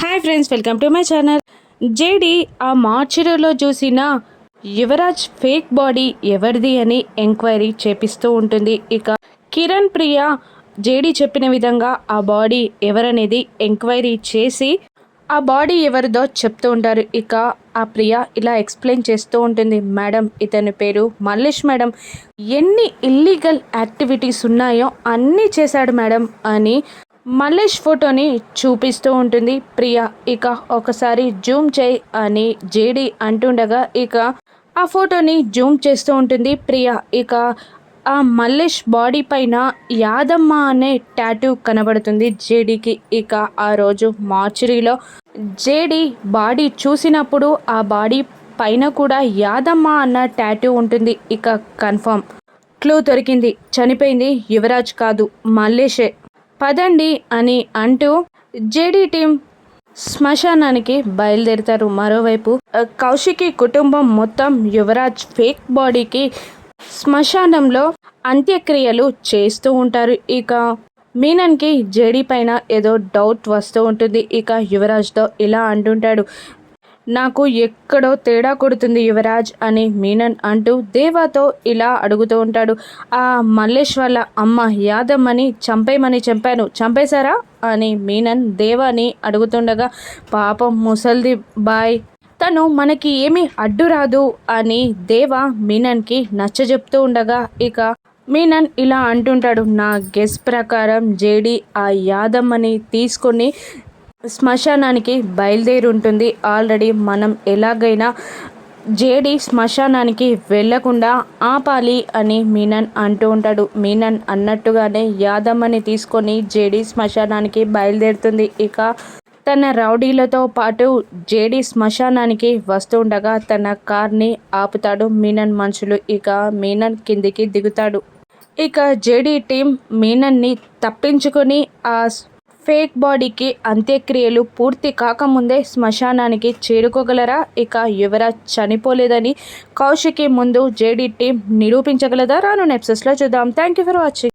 Hi friends, welcome to my channel. JD ఆ మార్చురీలో చూసిన Yuvraj fake body ఎవరిది అని ఎంక్వైరీ చేపిస్తూ ఉంటుంది. ఇక కిరణ్ ప్రియ జేడి చెప్పిన విధంగా ఆ బాడీ ఎవరనేది ఎంక్వైరీ చేసి ఆ బాడీ ఎవరిదో చెప్తూ ఉంటారు. ఇక ఆ ప్రియ ఇలా ఎక్స్ప్లెయిన్ చేస్తూ ఉంటుంది. మేడం, ఇతని పేరు మల్లేష్ మేడం. ఎన్ని ఇల్లీగల్ యాక్టివిటీస్ ఉన్నాయో అన్నీ చేశాడు మేడం అని మల్లేష్ ఫోటోని చూపిస్తూ ఉంటుంది ప్రియ. ఇక ఒకసారి జూమ్ చేయి అని జేడి అంటుండగా ఇక ఆ ఫోటోని జూమ్ చేస్తూ ఉంటుంది ప్రియ. ఇక ఆ మల్లేష్ బాడీ పైన యాదమ్మ అనే టాటూ కనబడుతుంది జేడీకి. ఇక ఆ రోజు మార్చురీలో జేడీ బాడీ చూసినప్పుడు ఆ బాడీ పైన కూడా యాదమ్మ అన్న టాటూ ఉంటుంది. ఇక కన్ఫర్మ్ క్లూ దొరికింది, చనిపోయింది యువరాజ్ కాదు మల్లేషే. పదండి అని అంటూ జేడీ టీం శ్మశానానికి బయలుదేరుతారు. మరోవైపు కౌశికి కుటుంబం మొత్తం యువరాజ్ ఫేక్ బాడీకి శ్మశానంలో అంత్యక్రియలు చేస్తూ ఉంటారు. ఇక మీనన్కి జేడీ పైన ఏదో డౌట్ వస్తూ ఉంటుంది. ఇక యువరాజ్తో ఇలా అంటుంటాడు, నాకు ఎక్కడో తేడా కొడుతుంది యువరాజ్ అని మీనన్ అంటూ దేవాతో ఇలా అడుగుతూ ఉంటాడు. ఆ మల్లేష్ వాళ్ళ అమ్మ యాదమ్మని చంపేయమని చెప్పాను, చంపేశారా అని మీనన్ దేవాని అడుగుతుండగా, పాపం ముసల్ది బాయ్, తను మనకి ఏమీ అడ్డు రాదు అని దేవా మీనన్కి నచ్చజెప్తూ ఉండగా ఇక మీనన్ ఇలా అంటుంటాడు, నా గెస్ ప్రకారం జేడీ ఆ యాదమ్మని తీసుకొని శ్మశానానికి బయలుదేరి ఉంటుంది. ఆల్రెడీ మనం ఎలాగైనా జేడీ శ్మశానానికి వెళ్లకుండా ఆపాలి అని మీనన్ అంటూ ఉంటాడు. మీనన్ అన్నట్టుగానే యాదమ్మని తీసుకొని జేడీ శ్మశానానికి బయలుదేరుతుంది. ఇక తన రౌడీలతో పాటు జేడీ శ్మశానానికి వస్తూ ఉండగా తన కార్ని ఆపుతాడు మీనన్ మనుషులు. ఇక మీనన్ కిందికి దిగుతాడు. ఇక జేడీ టీం మీనన్ని తప్పించుకొని ఆ ఫేక్ బాడీకి అంత్యక్రియలు పూర్తి కాకముందే శ్మశానానికి చేరుకోగలరా? ఇక యువరాజ్ చనిపోలేదని కౌశికి ముందు జేడీ టీం నిరూపించగలదా? రాను ఎపిసోడ్స్లో చూద్దాం. Thank you for watching.